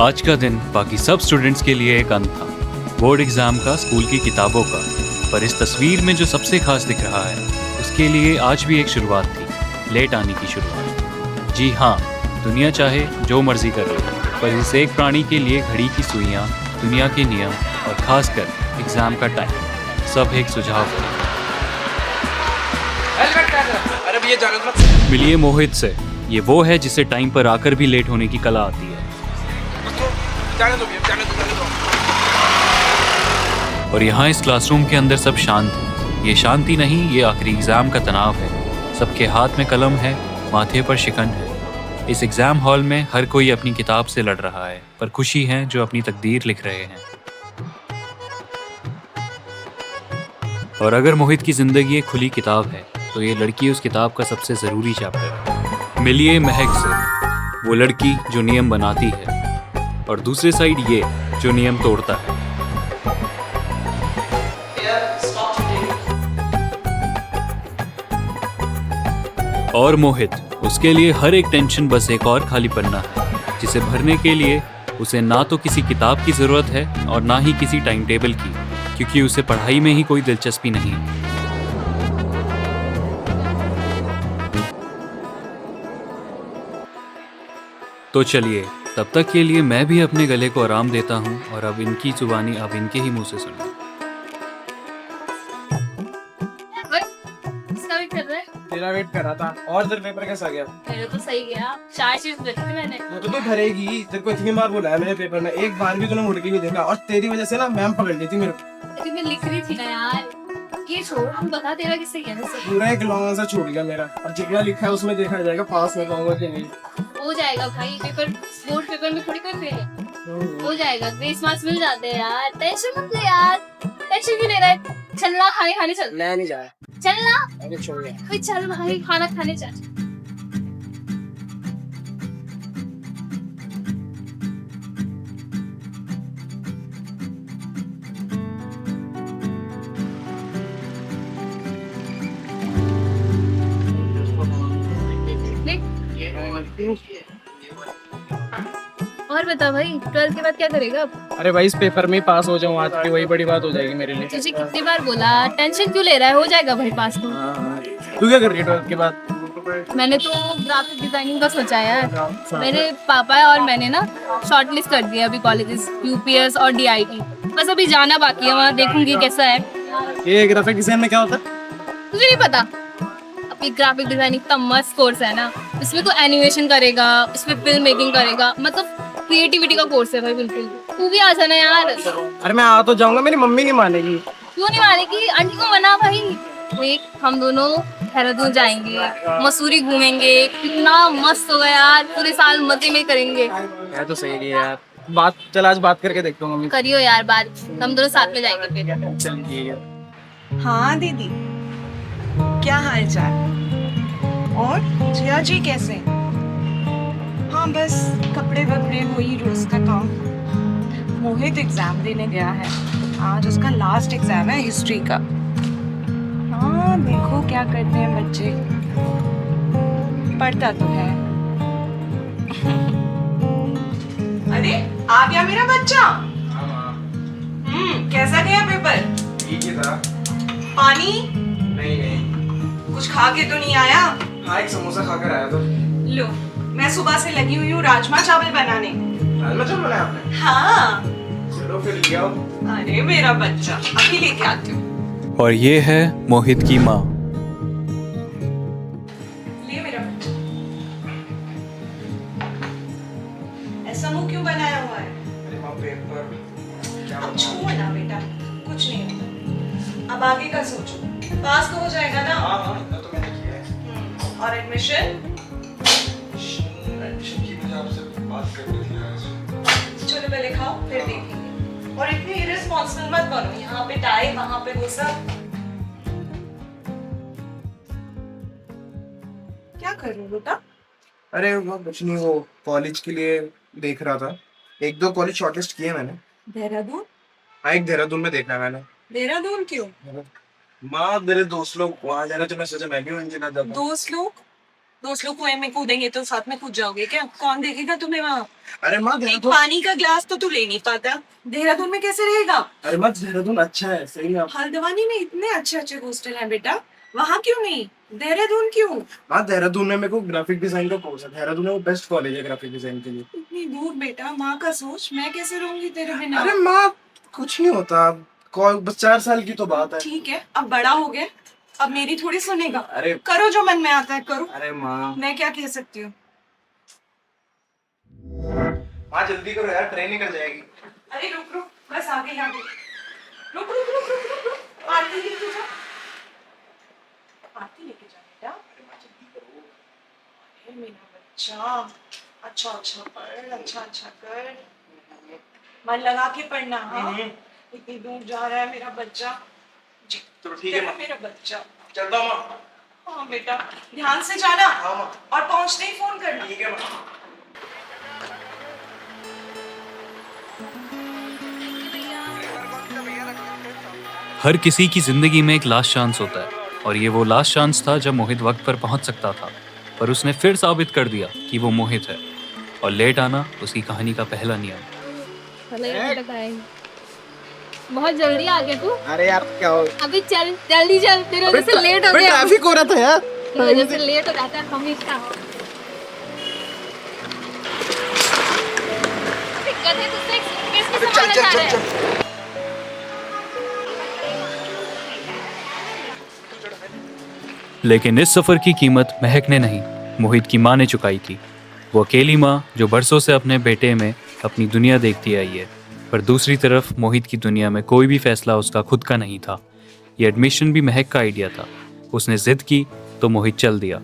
आज का दिन बाकी सब स्टूडेंट्स के लिए एक अंत था, बोर्ड एग्जाम का, स्कूल की किताबों का। पर इस तस्वीर में जो सबसे खास दिख रहा है, उसके लिए आज भी एक शुरुआत थी, लेट आने की शुरुआत। जी हाँ, दुनिया चाहे जो मर्जी कर ले, पर इस एक प्राणी के लिए घड़ी की सुइयां, दुनिया के नियम और खासकर एग्जाम का टाइम सब एक सुझाव है। अरे भैया जाने दो मत। मिलिए मोहित से, ये वो है जिसे टाइम पर आकर भी लेट होने की कला आती है। जाने दो भैया, जाने दो। और यहाँ इस क्लासरूम के अंदर सब शांत है। ये शांति नहीं, ये आखिरी एग्जाम का तनाव है। सबके हाथ में कलम है, माथे पर शिकन है। इस एग्जाम हॉल में हर कोई अपनी किताब से लड़ रहा है, पर खुशी है जो अपनी तकदीर लिख रहे हैं। और अगर मोहित की जिंदगी एक खुली किताब है, तो ये लड़की उस किताब का सबसे जरूरी चैप्टर है। मिलिए महक से, वो लड़की जो नियम बनाती है, और दूसरे साइड ये जो नियम तोड़ता है। और मोहित, उसके लिए हर एक टेंशन बस एक और खाली पन्ना है, जिसे भरने के लिए उसे ना तो किसी किताब की जरूरत है और ना ही किसी टाइम टेबल की, क्योंकि उसे पढ़ाई में ही कोई दिलचस्पी नहीं है। तो चलिए, तब तक के लिए मैं भी अपने गले को आराम देता हूँ और अब इनकी जुबानी अब इनके ही मुंह से सुनिए। किसका वेट कर रहा है? तेरा वेट कर रहा था। और तेरा पेपर कैसा गया? मेरे तो सही गया, 4 चीज लिखी थी मैंने। तो तू भरेगी। तेरे को इतनी बार बोला है मेरे पेपर में, एक बार भी तूने मुड़ के भी देखा। और तेरी वजह से ना मैम पकड़ ली थी मेरे को। लेकिन मैं लिख रही थी ना यार। ये छोड़, तू बता तेरा किससे गया वैसे? पूरा एक लॉन्ग आंसर छूट गया मेरा। और जितना लिखा है उसमें देखा जाएगा पास में पाऊंगा कि नहीं। हो जाएगा भाई, पेपर बोर्ड पेपर में थोड़ी कोई फेल है। हो जाएगा, ग्रेस मार्क्स मिल जाते हैं यार। टेंशन मत ले यार, टेंशन क्यों ले रहा है? चलना खाने चल। मैं नहीं जाया, चलना मैंने छोड़ दिया। भाई, चल भाई, खाना खाने चल। और बता भाई, 12th के बाद क्या करेगा अब? अरे भाई, इस पेपर में ही पास हो जाऊँ आज की, वही बड़ी बात हो जाएगी मेरे लिए। तुझे कितनी बार बोला, टेंशन क्यों ले रहा है? हो जाएगा भाई पास तो। तू क्या कर रही है 12th के बाद? मैंने तो ग्राफिक डिजाइनिंग का सोचा है यार। मेरे पापा और मैंने ना शॉर्ट लिस्ट कर दिया अभी कॉलेजेस, यूपीएस और डीआईटी। बस अभी जाना बाकी है, वहाँ देखूंगी कैसा है। ये ग्राफिक डिजाइन में क्या होता है? तुझे नहीं पता? अभी ग्राफिक डिजाइनिंग का मस्त कोर्स है ना। इसमें तो एनिमेशन करेगा, इसमें फिल्म मेकिंग करेगा, मतलब क्रिएटिविटी का कोर्स है भाई। बिल्कुल, तू भी आ जाना यार। अरे मैं आ तो जाऊंगा, मेरी मम्मी नहीं मानेगी। क्यों नहीं मानेगी? आंटी को मना भाई। देख, हम दोनों देहरादून जाएंगे, मसूरी घूमेंगे, कितना मस्त होगा यार। पूरे साल मजे में करेंगे। है तो सही है यार। चल आज बात करके देखता हूँ मम्मी। करियो यार बात, हम दोनों साथ में जाएंगे फिर। चल ठीक है। हाँ दीदी, क्या हाल चाल? और जिया जी कैसे? हाँ बस कपड़े वपड़े, वही रोज का काम। मोहित एग्जाम देने गया है, आज उसका लास्ट एग्जाम है हिस्ट्री का। हाँ देखो क्या करते हैं बच्चे, पढ़ता तो है। अरे आ गया मेरा बच्चा। कैसा गया पेपर? ठीक ही था। पानी नहीं, कुछ खा के तो नहीं आया? हाँ एक समोसा खाकर आया था। लो, मैं सुबह से लगी हुई हूँ राजमा चावल बनाने। राजमा चावल बनाया आपने? हाँ। चलो फिर ले आओ। अरे मेरा बच्चा, अभी लेके आती हूँ। और ये है मोहित की माँ। ले मेरा बच्चा। ऐसा मुंह क्यों बनाया हुआ है? अरे माँ पेपर क्या अब बताऊं? छोड़ ना बेटा, कुछ नहीं होता। अब आगे का सोचो, पास तो हो जाएगा ना? हाँ इतना तो मैंने किया है। और एडमिशन? एडमिशन की मुझे आपसे बात करनी थी आज। चलो पहले खाओ फिर देखेंगे। और इतने इररिस्पॉन्सिबल मत बनो, यहाँ पे टाई वहाँ पे वो सब। क्या कर रहे हो बेटा? अरे वो कुछ नहीं, वो कॉलेज के लिए देख रहा था। एक दो कॉलेज शॉर्टलिस्ट किए मैंने। देहरादून? हाँ एक देहरादून में देखना है मैंने। देहरादून क्यों? माँ मेरे दोस्त लोग वहाँ जा रहे थे, मैं सोचा मैं भी उनके साथ जाता हूँ। दोस्त लोग? दोस्त लोग कुएं में कूदेंगे तो साथ में कूद जाओगे क्या? कौन देखेगा तुम्हें वहाँ? अरे माँ एक देहरादून, पानी का ग्लास तो तू ले नहीं पाता। देहरादून में कैसे रहेगा? अरे माँ देहरादून अच्छा है, सही है। हल्द्वानी में इतने अच्छे अच्छे हॉस्टल हैं बेटा, वहाँ क्यों नहीं? देहरादून क्यों? माँ देहरादून में मेरे को ग्राफिक डिजाइन का कोर्स है, देहरादून में वो बेस्ट कॉलेज है ग्राफिक डिजाइन के लिए। इतनी दूर बेटा, माँ का सोच, मैं कैसे रहूंगी तेरे बिना? अरे माँ कुछ नहीं होता, बस 4 साल की तो बात है। ठीक है, अब बड़ा हो गया, अब मेरी थोड़ी सुनेगा। अरे करो जो मन में आता है करो, अरे माँ, मैं क्या कह सकती हूँ? माँ जल्दी करो यार, ट्रेन निकल जाएगी। अरे रुक रुक, बस आगे आगे, रुक रुक रुक रुक रुक रुक, आरती लेके जा, आरती लेके जा बेटा। अरे मेरा बच्चा, अच्छा अच्छा पढ़, अच्छा अच्छा कर, मन लगा के पढ़ना। हाँ, इतनी दूर जा रहा है मेरा बच्चा। जी तो ठीक है तेरा माँ, मेरा बच्चा। चलता हूँ माँ। हाँ बेटा, ध्यान से जाना हाँ माँ, और पहुंचते ही फोन करना। ठीक है माँ। हर किसी की जिंदगी में एक लास्ट चांस होता है और ये वो लास्ट चांस था जब मोहित वक्त पर पहुंच सकता था, पर उसने फिर साबित कर दिया कि वो मोहित है और लेट आना उसकी कहानी का पहला नियम। बहुत जल्दी आ गया तू। अरे यार क्या हो, अभी चल जल्दी चल, तेरे वजह से लेट हो गया। ट्रैफिक हो रहा था यार, तेरी वजह से लेट हो जाता है हमेशा। दिक्कत है तुझसे, किसके सामान जा रहा है? लेकिन इस सफर की कीमत महक ने नहीं, मोहित की माँ ने चुकाई थी। वो अकेली माँ जो बरसों से अपने बेटे में अपनी दुनिया देखती आई है, पर दूसरी तरफ मोहित की दुनिया में कोई भी फैसला उसका खुद का नहीं था। ये एडमिशन भी महक का आइडिया था। उसने जिद की तो मोहित चल दिया।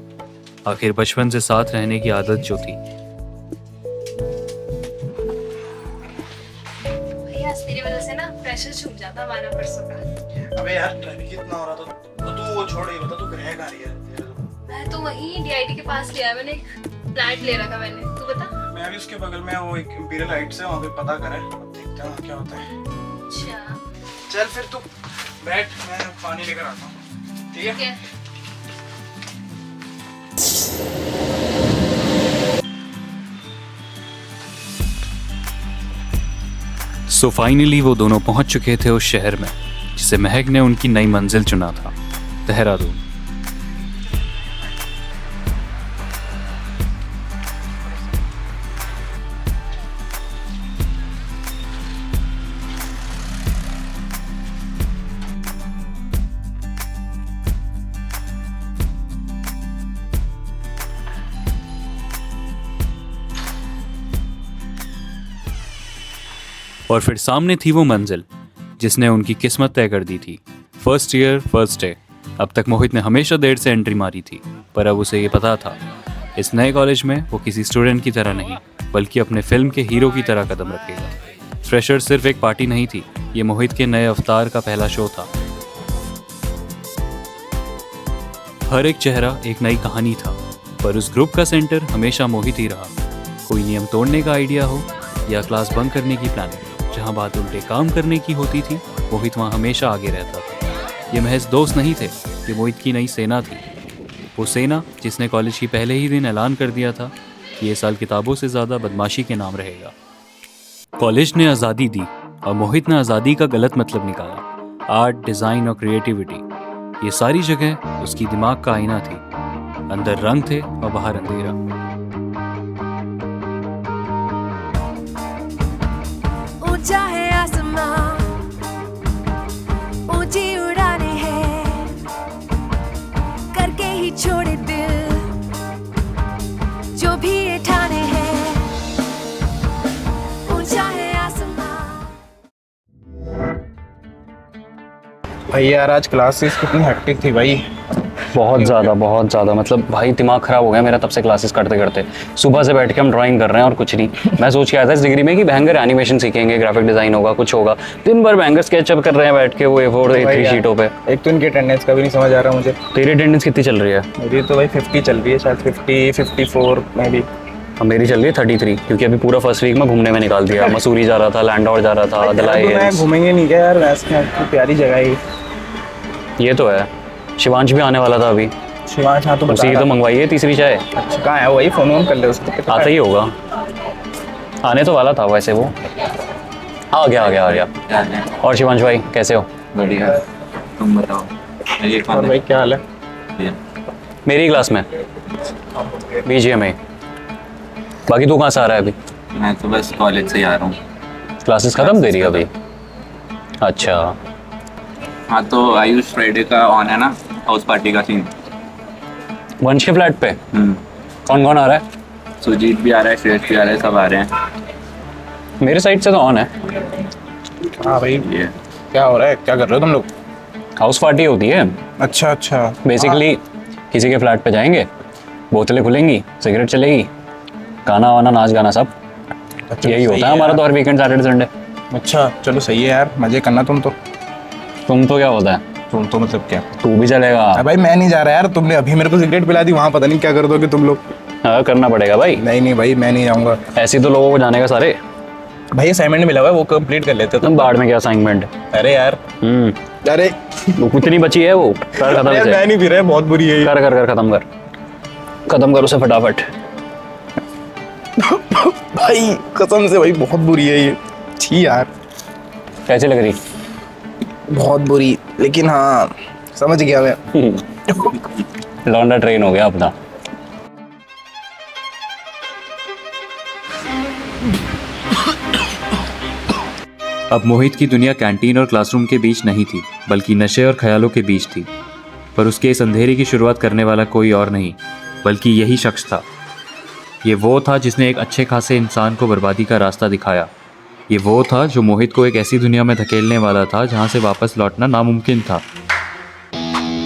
आखिर बचपन से साथ रहने की आदत जो थी। भैया तेरी वजह से ना प्रेशर छूट जाता हमारा परसों का। अबे यार ट्रैफिक इतना हो रहा था, तो तू वो छोड़, ये बता तू रह कहाँ रही है? मैं तो वहीं डीआईटी के पास लिया है, मैंने एक फ्लैट ले रखा मैंने। तू बता। मैं भी उसके बगल में वो एक इंपीरियल हाइट्स है, वहाँ पे पता करें, अब देखते हैं क्या होता है। अच्छा चल फिर तू बैठ, मैं पानी लेकर आता हूँ, ठीक है? ठीक है। सो फाइनली वो दोनों पहुंच चुके थे उस शहर में जिसे महक ने उनकी नई मंजिल चुना था, देहरादून। और फिर सामने थी वो मंजिल जिसने उनकी किस्मत तय कर दी थी। First year first day. अब तक मोहित ने हमेशा देर से एंट्री मारी थी, पर अब उसे ये पता था इस नए कॉलेज में वो किसी स्टूडेंट की तरह नहीं बल्कि अपने फिल्म के हीरो की तरह कदम रखेगा। फ्रेशर सिर्फ एक पार्टी नहीं थी, ये मोहित के नए अवतार का पहला शो था। हर एक चेहरा एक नई कहानी था, पर उस ग्रुप का सेंटर हमेशा मोहित ही रहा। कोई नियम तोड़ने का आइडिया हो या क्लास बंक करने की प्लानिंग, जहाँ बात उल्टे काम करने की होती थी मोहित वहाँ हमेशा आगे रहता था। ये महज दोस्त नहीं थे, ये मोहित की नई सेना थी। वो सेना जिसने कॉलेज की पहले ही दिन ऐलान कर दिया था कि ये साल किताबों से ज़्यादा बदमाशी के नाम रहेगा। कॉलेज ने आज़ादी दी और मोहित ने आज़ादी का गलत मतलब निकाला। आर्ट, डिज़ाइन और क्रिएटिविटी, ये सारी जगह उसकी दिमाग का आईना थी। अंदर रंग थे और बाहर अंधेरा। ऊंचा है आसमां, ऊंची उड़ाने हैं, करके ही छोड़े दिल जो भी ये ठाने हैं। ऊंचा है आसमां। भाई यार आज क्लासेस कितनी हेक्टिक थी भाई। बहुत ज़्यादा मतलब भाई दिमाग ख़राब हो गया मेरा तब से क्लासेस करते करते। सुबह से बैठ के हम ड्राइंग कर रहे हैं और कुछ नहीं। मैं सोच के आया था इस डिग्री में कि भयंकर एनिमेशन सीखेंगे, ग्राफिक डिज़ाइन होगा, कुछ होगा। दिन भर भयंकर स्केचअप कर रहे हैं बैठ के वो A4 A3 शीटों पे। एक तो इनकी अटेंडेंस का भी नहीं समझ आ रहा मुझे। तेरी अटेंडेंस कितनी चल रही है? मेरी तो भाई 50 चल रही है, शायद 50 54 में भी। अब मेरी चल रही है 33, क्योंकि अभी पूरा फर्स्ट वीक में घूमने में निकाल दिया। मसूरी जा रहा था, लैंडौर जा रहा था, दलाई हिल्स। घूमेंगे नहीं क्या यार, वैसे प्यारी जगह है। ये तो है। शिवांश भी आने वाला था अभी। शिवांश हाँ तो बता उसी की रहा। तो मंगवाई है तीसरी चाय। अच्छा कहाँ है वही, फोन ऑन कर ले उसको। आता ही होगा, आने तो वाला था वैसे वो। आ गया आ गया आ गया। और शिवांश भाई कैसे हो? बढ़िया, तुम बताओ। ये और कौन भाई क्या हाल है? है? मेरी क्लास में BGMA। बाकी तू कहाँ से आ रहा है अभी? मैं तो बस कॉलेज से ही आ रहा हूँ। क्लासेस खत्म तेरी अभी? अच्छा। हाँ तो आयुष फ्राइडे का ऑन है ना, हाउस पार्टी का सीन। वंश के फ्लैट पे कौन कौन आ रहा है? सुजीत भी आ रहा है, श्रेष्ठ भी आ रहा है, सब आ रहे हैं। मेरे साइड से तो ऑन है। हाँ भाई ये क्या हो रहा है, क्या कर रहे हो तुम लोग? हाउस पार्टी होती है अच्छा अच्छा। बेसिकली। किसी के फ्लैट पे जाएंगे, बोतलें खुलेंगी, सिगरेट चलेगी, गाना वाना नाच गाना सब। अच्छा, यही सही होता है हमारा तो हर वीकेंड सैटरडे संडे। अच्छा चलो सही है यार, मजे करना तुम तो। तुम तो क्या होता है? तुम तो मतलब क्या? तू भी चलेगा? अरे भाई मैं नहीं जा रहा यार, तुमने अभी मेरे को सिगरेट पिला दी, वहाँ पता नहीं क्या कर दोगे तुम लोग। हाँ करना पड़ेगा भाई। नहीं नहीं भाई मैं नहीं जाऊँगा। ऐसे तो लोगों को जाने का सारे। भाई असाइनमेंट मिला हुआ है वो कंप्लीट कर लेते तुम बाढ़ में क्या असाइनमेंट? अरे यार अरे वो कितनी बची है वो? कर खत्म यार इसे। मैं नहीं पी रहा, बहुत बुरी है ये। कर कर कर खत्म कर उसे फटाफट। भाई कसम से भाई बहुत बुरी है ये। छी यार कैसे लग रही? बहुत बुरी, लेकिन हाँ समझ गया मैं। लौंडा ट्रेन हो गया अपना। अब मोहित की दुनिया कैंटीन और क्लासरूम के बीच नहीं थी, बल्कि नशे और ख्यालों के बीच थी। पर उसके इस अंधेरे की शुरुआत करने वाला कोई और नहीं, बल्कि यही शख्स था। ये वो था जिसने एक अच्छे खासे इंसान को बर्बादी का रास्ता दिखाया। ये वो था जो मोहित को एक ऐसी दुनिया में धकेलने वाला था जहां से वापस लौटना नामुमकिन था।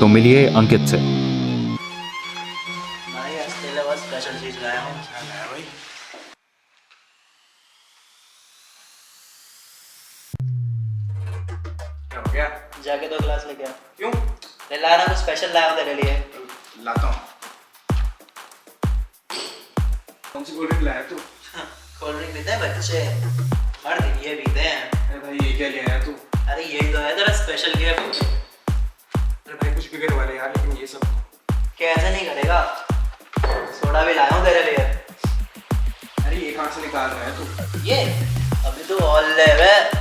तो मिलिए अंकित से। जाके दो ग्लास लेके आ। क्यों? ले ला ना, कुछ स्पेशल लाया हूं तेरे लिए। लाता हूँ। कौन सी कोल्ड ड्रिंक लाया तू? कोल्ड ड्रिंक पीते हैं बच्चे, हर दिन ये पीते हैं। अरे भाई ये क्या ले आया तू? अरे यही तो है तेरा स्पेशल गिफ्ट। अरे भाई कुछ बिगड़ वाले यार, लेकिन ये सब कैसे नहीं करेगा, सोडा भी लाया हूं तेरे लिए। अरे ये कहाँ से निकाल रहा है तू? ये अभी तो ऑल लेवल।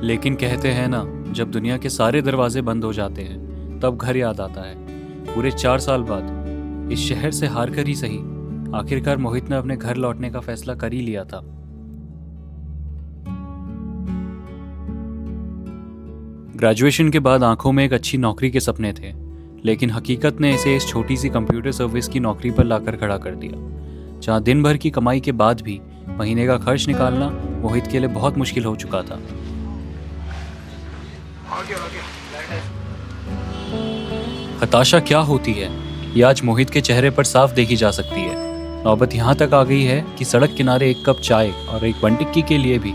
लेकिन कहते हैं ना, जब दुनिया के सारे दरवाजे बंद हो जाते हैं तब घर याद आता है। पूरे 4 साल बाद इस शहर से हार कर ही सही, आखिरकार मोहित ने अपने घर लौटने का फैसला कर ही लिया था। ग्रेजुएशन के बाद आंखों में एक अच्छी नौकरी के सपने थे, लेकिन हकीकत ने इसे इस छोटी सी कंप्यूटर सर्विस की नौकरी पर लाकर खड़ा कर दिया, जहां दिन भर की कमाई के बाद भी महीने का खर्च निकालना मोहित के लिए बहुत मुश्किल हो चुका था। हताशा क्या होती है, ये आज मोहित के चेहरे पर साफ देखी जा सकती है। नौबत यहाँ तक आ गई है कि सड़क किनारे एक कप चाय और एक बन टिक्की के लिए भी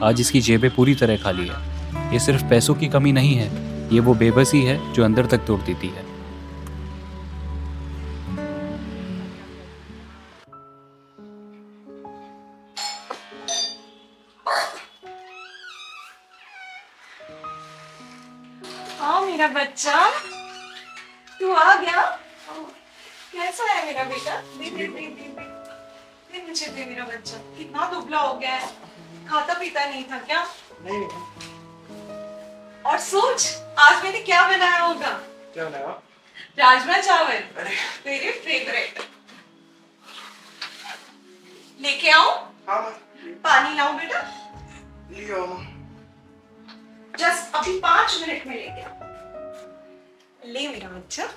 आज इसकी जेबें पूरी तरह खाली है। ये सिर्फ पैसों की कमी नहीं है, ये वो बेबसी है जो अंदर तक तोड़ देती है। हाँ मेरा बच्चा, तू आ गया। कैसा है मेरा बेटा? दे दे दे दे दे दे मुझे, दे मेरा बच्चा। कितना दुबला हो गया है, खाता पीता नहीं था क्या? नहीं और सोच आज मैंने क्या बनाया होगा। क्या बनाया? राजमा चावल, तेरे फेवरेट। लेके आओ? हाँ माँ, पानी लाऊं बेटा? ले आओ माँ। जस्ट अभी 5 मिनट में लेके आओ। ले मेरा बच्चा।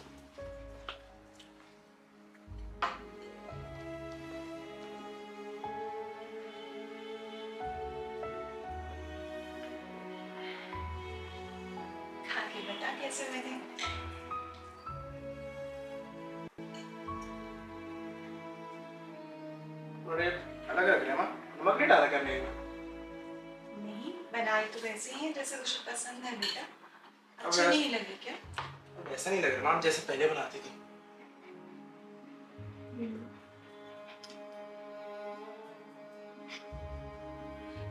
खा के बता कैसे बने। थोड़े अलग लग रहे हैं माँ, नमक नहीं डाला करने में। नहीं, बनाए तो वैसे ही है जैसे तुझे पसंद है बेटा। अब अच्छा वैसे- नहीं लगे क्या? अब ऐसा नहीं लग रहा माँ जैसे पहले बनाती थी।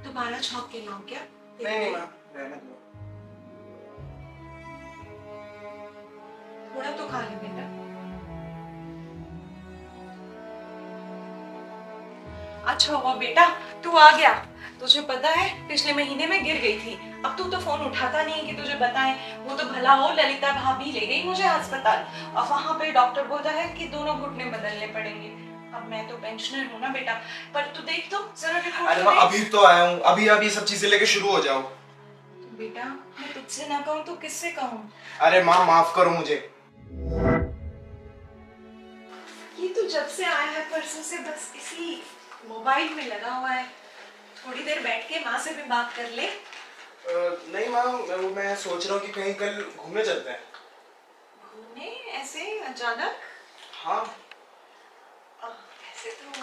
दोबारा छौंक के लाऊं क्या? नहीं माँ, रहने दो। थोड़ा तो खा ले बेटा। अच्छा हुआ बेटा तू आ गया। तुझे पता है पिछले महीने में गिर गई थी। अब तू तो फोन उठाता नहीं कि तुझे बताएं। वो तो भला हो ललिता भाभी ले गई मुझे अस्पताल और वहां पे डॉक्टर बोलता है कि दोनों घुटने बदलने पड़ेंगे। अब मैं तो पेंशनर हूँ ना बेटा, पर तू देख तो जरा रिपोर्ट अरे तो माँ देख। अभी तो आया हूँ, अभी अभी सब चीजें लेके शुरू हो जाओ। तो बेटा मैं तुझसे ना कहूँ तो किससे कहूँ? अरे माँ माफ करो मुझे। ये तो जब से आया है परसों से बस इसी मोबाइल में लगा हुआ है। थोड़ी देर बैठ के माँ से भी बात कर ले। नहीं माँ, मैं सोच रहा हूँ कि कहीं कल घूमने चलते हैं। घूमने ऐसे अचानक? हाँ। वैसे तो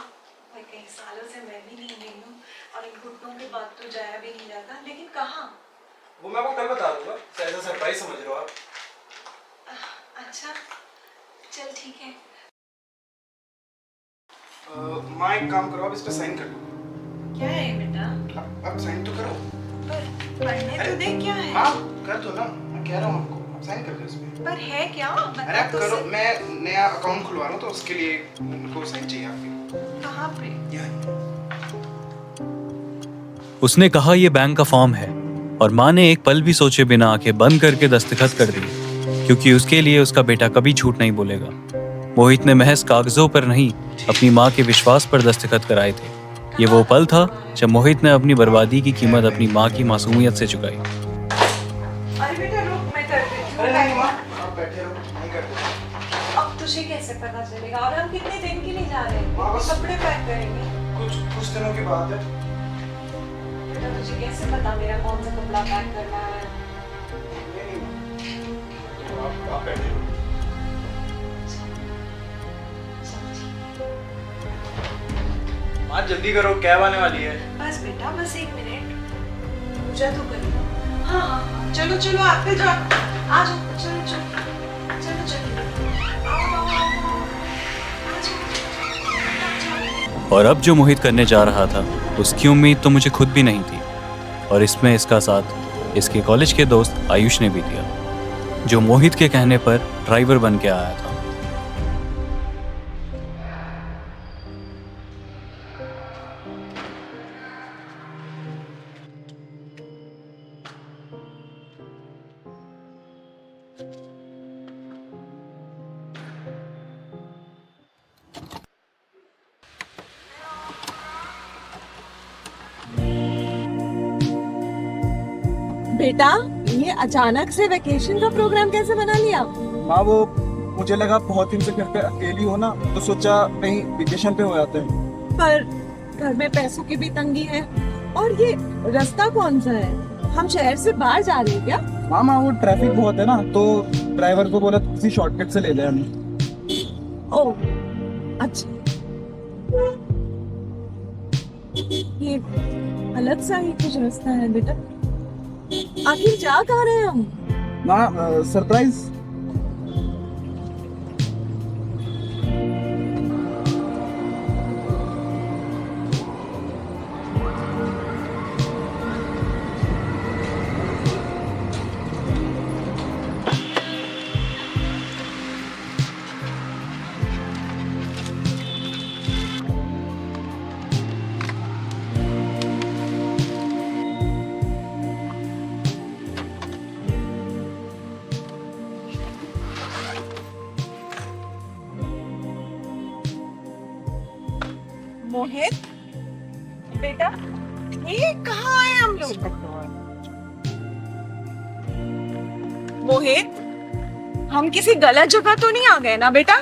मैं कई सालों से मैं भी नहीं गई हूँ और इन घुटनों के बाद तो जाया भी नहीं जाता, लेकिन कहाँ? वो मैं आपको कल बता दूंगा, ऐसा सरप्राइज समझ रहे हो आप। अच्छा चल ठीक है। माँ एक काम करो, आप इस पे साइन कर दो। क्या है बेटा? अब साइन तो करो। पर पढ़ने तो देख क्या है। हाँ कर दो ना, मैं कह रहा हूँ आपको, आप साइन कर दो इसमें। पर है क्या? अरे आप करो, मैं नया अकाउंट खुलवा रहा हूँ तो उसके लिए उनको साइन चाहिए आपके। कहाँ पे? उसने कहा ये बैंक का फॉर्म है और माँ ने एक पल भी सोचे बिना आंखें बंद करके दस्तखत कर दी, क्योंकि उसके लिए उसका बेटा कभी झूठ नहीं बोलेगा। मोहित ने महज कागजों पर नहीं, अपनी माँ के विश्वास पर दस्तखत कराए थे। ये वो पल था जब मोहित ने अपनी बर्बादी की कीमत अपनी माँ की मासूमियत से चुकाई। अरे बेटा रुक, मैं कर देती हूँ। अरे नहीं माँ, आप बैठे रहो, नहीं करते। अब तुझे कैसे पता चलेगा? और हम कितने दिन के लिए जा रहे हैं? हाँ, बस- कपड़े पैक करेंगे। कुछ दिनों की बात है। बेटा तुझे कैसे पता मेरा कौन सा कपड़ा पैक करना है? नहीं माँ, तो आप बैठे रहो। आज जल्दी करो, कैब आने वाली है। बस बेटा बस 1 मिनट, पूजा तो कर लो। हाँ हाँ हाँ, चलो चलो आप पे जाओ, आ जाओ, चलो चलो चलो चलो आओ, आओ, आओ, आओ। आ जाओ। और अब जो मोहित करने जा रहा था उसकी उम्मीद तो मुझे खुद भी नहीं थी, और इसमें इसका साथ इसके कॉलेज के दोस्त आयुष ने भी दिया, जो मोहित के कहने पर ड्राइवर बन के आया था। बेटा ये अचानक से वेकेशन का प्रोग्राम कैसे बना लिया? हाँ वो मुझे लगा बहुत दिन से घर पे अकेली हो ना, तो सोचा कहीं वेकेशन पे हो जाते हैं। पर घर में पैसों की भी तंगी है, और ये रास्ता कौन सा है? हम शहर से बाहर जा रहे हैं क्या? मामा वो ट्रैफिक बहुत है ना, तो ड्राइवर को बोला किसी शॉर्टकट से ले जाए हमें। ओह अच्छा, ये अलग सा ही कुछ रास्ता है बेटा। आखिर जा कहाँ रहे हैं हम? माँ सरप्राइज। मोहित बेटा, ये कहाँ आए हम लोग? मोहित, हम किसी गलत जगह तो नहीं आ गए ना बेटा?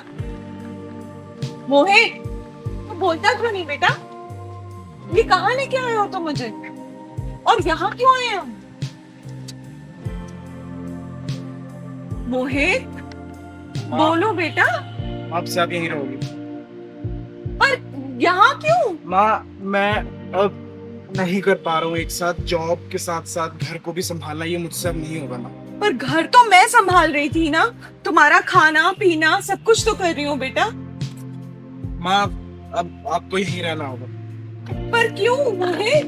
मोहित, तो बोलता क्यों नहीं बेटा? ये कहाँ लेके आए हो तुम मुझे? और यहाँ क्यों आए हम? मोहित, बोलो बेटा। आपसे आप यहीं रहोगी। पर यहाँ क्यों? माँ मैं अब नहीं कर पा रहा हूँ एक साथ, जॉब के साथ साथ घर को भी संभालना, ये मुझसे अब नहीं होगा ना। पर घर तो मैं संभाल रही थी ना, तुम्हारा खाना पीना सब कुछ तो कर रही हूँ बेटा। माँ अब आपको यहीं रहना होगा। पर क्यों मोहित?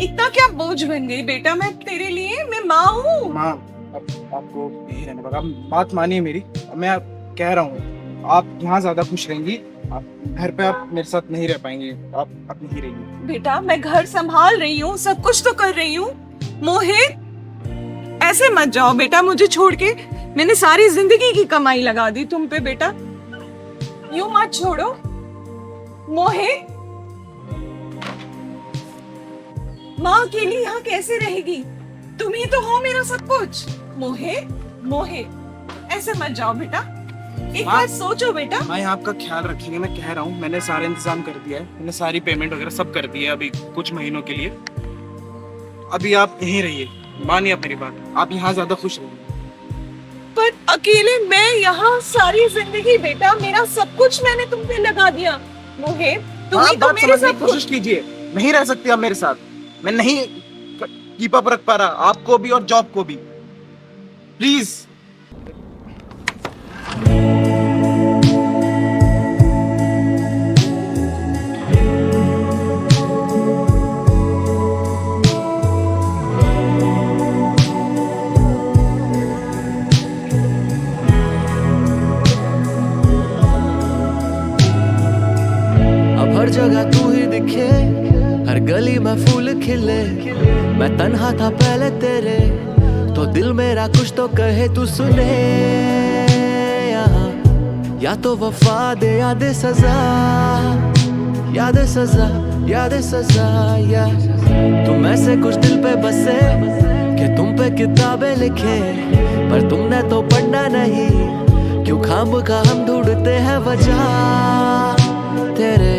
इतना क्या बोझ बन गई बेटा मैं तेरे लिए? मैं माँ हूँ। माँ अब आपको यहीं रहना पड़ेगा। अब बात मानिए मेरी, अब मैं कह रहा हूँ आप यहाँ ज्यादा खुश रहेंगी, आप घर पे आप मेरे साथ नहीं रह पाएंगे, आप नहीं रहिए। बेटा मैं घर संभाल रही हूँ, सब कुछ तो कर रही हूँ। मोहित ऐसे मत जाओ बेटा मुझे छोड़ के। मैंने सारी जिंदगी की कमाई लगा दी तुम पे बेटा, यूं मत छोड़ो। मोहित, माँ अकेली यहाँ कैसे रहेगी? तुम ही तो हो मेरा सब कुछ। मोहित, मोहित ऐसे मत जाओ बेटा, एक बार सोचो बेटा। मैं आपका ख्याल रखेंगे, मैं कह रहा हूँ। मैंने सारा इंतजाम कर दिया है, मैंने सारी पेमेंट वगैरह सब कर दी है अभी कुछ महीनों के लिए। अभी आप यहीं रहिए, मानिए मेरी बात, आप यहाँ ज्यादा खुश रहिए। पर अकेले मैं यहाँ सारी जिंदगी बेटा, मेरा सब कुछ मैंने तुम पे लगा दिया। मोहित तुम ही तो मेरे साथ कोशिश कीजिए, नहीं रह सकती आप मेरे साथ। मैं नहीं कीप अप रख पा रहा, आपको भी और जॉब को भी। प्लीज। हर जगह तू ही दिखे, हर गली में फूल खिले। मैं तन्हा था पहले तेरे, तो दिल मेरा कुछ तो कहे तू सुने। यहाँ या तो वफा दे या दे सजा, याद सजा, याद सजा। या तुम ऐसे कुछ दिल पे बसे कि तुम पे किताबें लिखे, पर तुमने तो पढ़ना नहीं। क्यों खाम का हम ढूंढते हैं वजह, तेरे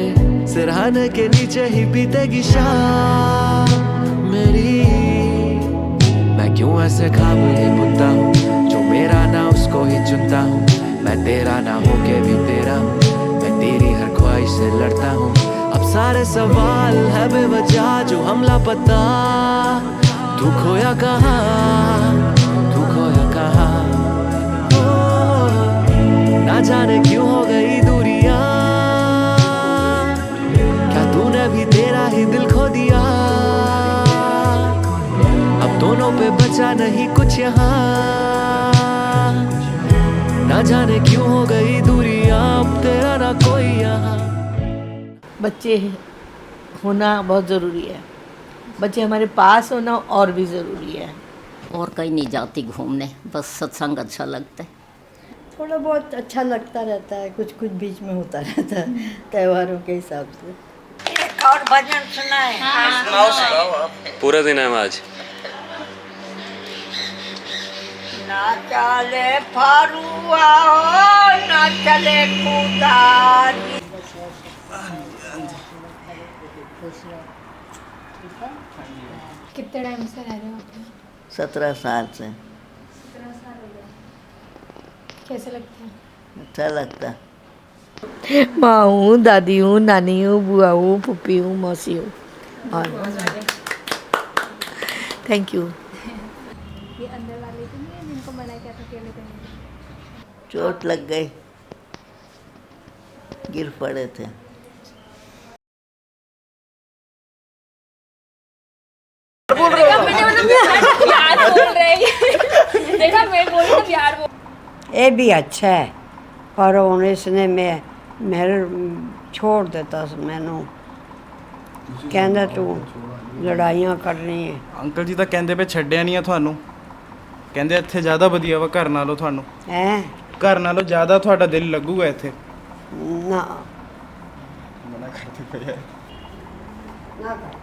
सिरहाने के नीचे ही बीतेगी शाम मेरी। मैं क्यों ऐसे ख्वाब ही बुनता हूँ, जो मेरा ना उसको ही चुनता हूँ। मैं तेरा ना होके भी तेरा हूँ, मैं तेरी हर ख्वाहिश से लड़ता हूँ। अब सारे सवाल है बेवजह जो हम लापता। तू खोया कहाँ, तू खोया कहाँ? ना जाने क्यों हो गई दूरियां, तूने भी तेरा ही दिल खो दिया। अब दोनों पे बचा नहीं कुछ यहाँ, ना जाने क्यों हो गई दूरियां। अब तेरा ना कोई यहाँ। बच्चे होना बहुत ज़रूरी है, बच्चे हमारे पास होना और भी ज़रूरी है। और कहीं नहीं जाती घूमने, बस सत्संग अच्छा लगता है। थोड़ा बहुत अच्छा लगता रहता है, कुछ कुछ बीच में होता रहता है त्योहारों के हिसाब से। और भजन सुनाए। पूरा दिन है आज। ना चले फरुआ हो, ना चले कुदारी। कितने टाइम से रह रहे हो आप? 17 साल से। 17 साल हो गए। कैसे लगता है? अच्छा लगता है। माँ हूँ, दादी हूँ, नानी हूँ, बुआ हूँ, फूफी हूँ, मौसी हूँ। और थैंक यू। ये अंदर वाले तो नहीं है जिनको मना किया था अकेले करने के? चोट लग गई, गिर पड़े थे। ये भी अच्छा है पर ਹੁਣ ਇਸਨੇ ਮੇਰੇ छोड़ ਦਿੱਤਾ ਸੀ ਮੈਨੂੰ ਕਹਿੰਦਾ ਤੂੰ ਲੜਾਈਆਂ ਕਰਨੀ ਹੈ। ਅੰਕਲ ਜੀ ਤਾਂ ਕਹਿੰਦੇ ਪਏ ਛੱਡਿਆ ਨਹੀਂ ਆ ਤੁਹਾਨੂੰ, ਕਹਿੰਦੇ ਇੱਥੇ ਜ਼ਿਆਦਾ ਵਧੀਆ ਵਾ ਘਰ ਨਾਲੋਂ ਤੁਹਾਨੂੰ। ਹੈ ਘਰ ਨਾਲੋਂ ਜ਼ਿਆਦਾ ਤੁਹਾਡਾ ਦਿਲ ਲੱਗੂਗਾ ਇੱਥੇ। ਨਾ ਮਨਾ ਕਰਦੇ ਪਏ ਆ। ਨਾ ਕਰ